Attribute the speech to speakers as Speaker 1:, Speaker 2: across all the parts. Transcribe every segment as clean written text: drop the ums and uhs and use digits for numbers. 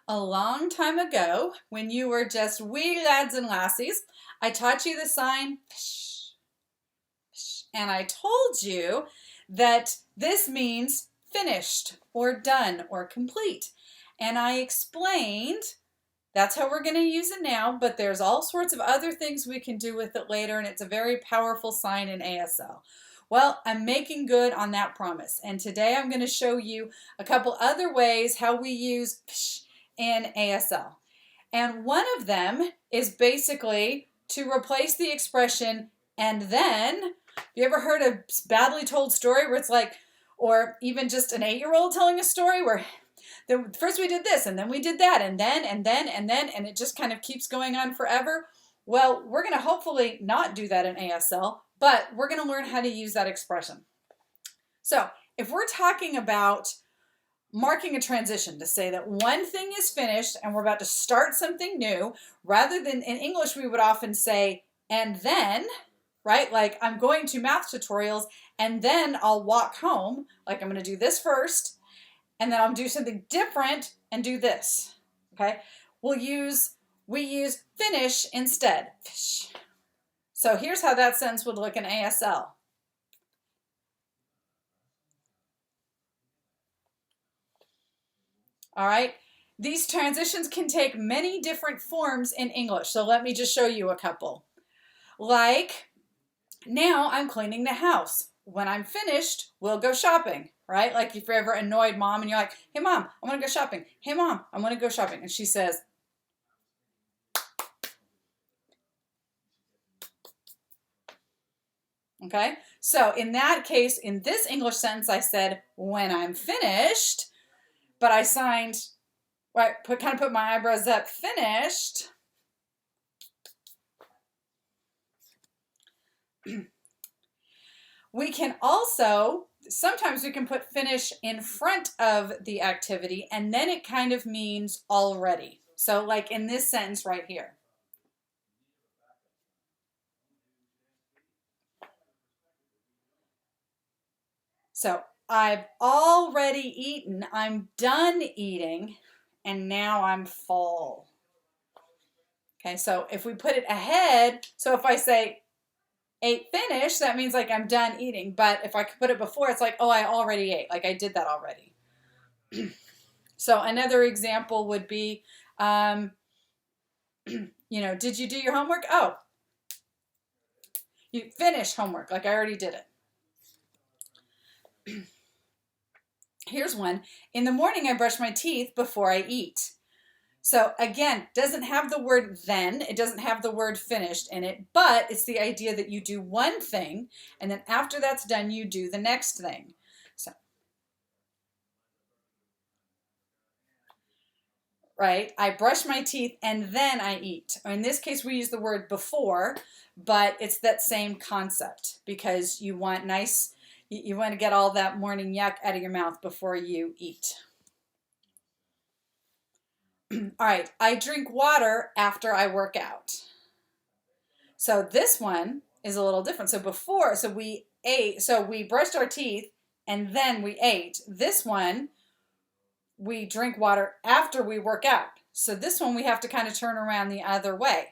Speaker 1: A long time ago, when you were just wee lads and lassies, I taught you the sign psh, psh, and I told you that this means finished or done or complete. And I explained that's how we're going to use it now, but there's all sorts of other things we can do with it later, and it's a very powerful sign in ASL. Well, I'm making good on that promise, and today I'm going to show you a couple other ways how we use psh in ASL. And one of them is basically to replace the expression and then. You ever heard a badly told story where it's like, or even just an 8-year-old telling a story where first we did this and then we did that and then, and it just kind of keeps going on forever? Well, we're going to hopefully not do that in ASL, but we're going to learn how to use that expression. So if we're talking about marking a transition to say that one thing is finished and we're about to start something new, rather than in English we would often say and then, right? Like I'm going to math tutorials and then I'll walk home. Like I'm going to do this first and then I'll do something different and do this. Okay? We use finish instead. So here's how that sentence would look in ASL. All right, these transitions can take many different forms in English, so let me just show you a couple. Like, now I'm cleaning the house. When I'm finished, we'll go shopping, right? Like if you're ever annoyed mom and you're like, hey mom, I want to go shopping. Hey mom, I want to go shopping. And she says, okay? So in that case, in this English sentence, I said, when I'm finished, but I signed, right, kind of put my eyebrows up, finished. We can also, sometimes we can put finish in front of the activity and then it kind of means already. So like in this sentence right here. So I've already eaten, I'm done eating, and now I'm full. Okay, so if we put it ahead, so if I say ate finish, that means like I'm done eating. But if I could put it before, it's like, oh, I already ate. Like I did that already. So another example would be, you know, did you do your homework? Oh, you finished homework. Like I already did it. Here's one. In the morning, I brush my teeth before I eat. So again, doesn't have the word then, it doesn't have the word finished in it, but it's the idea that you do one thing and then after that's done, you do the next thing. So, right, I brush my teeth and then I eat. In this case, we use the word before, but it's that same concept because you want you want to get all that morning yuck out of your mouth before you eat. All right, I drink water after I work out. So this one is a little different. So before, so we ate, so we brushed our teeth and then we ate. This one, we drink water after we work out. So this one we have to kind of turn around the other way.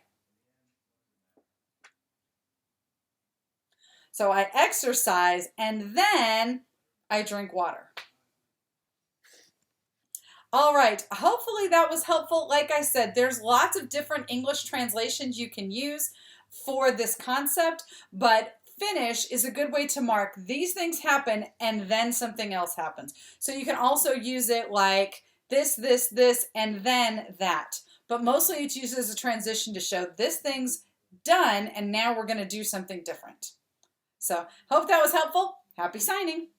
Speaker 1: So I exercise and then I drink water. All right, hopefully that was helpful. Like I said, there's lots of different English translations you can use for this concept, but finish is a good way to mark these things happen and then something else happens. So you can also use it like this, and then that. But mostly it's used as a transition to show this thing's done and now we're going to do something different. So hope that was helpful. Happy signing.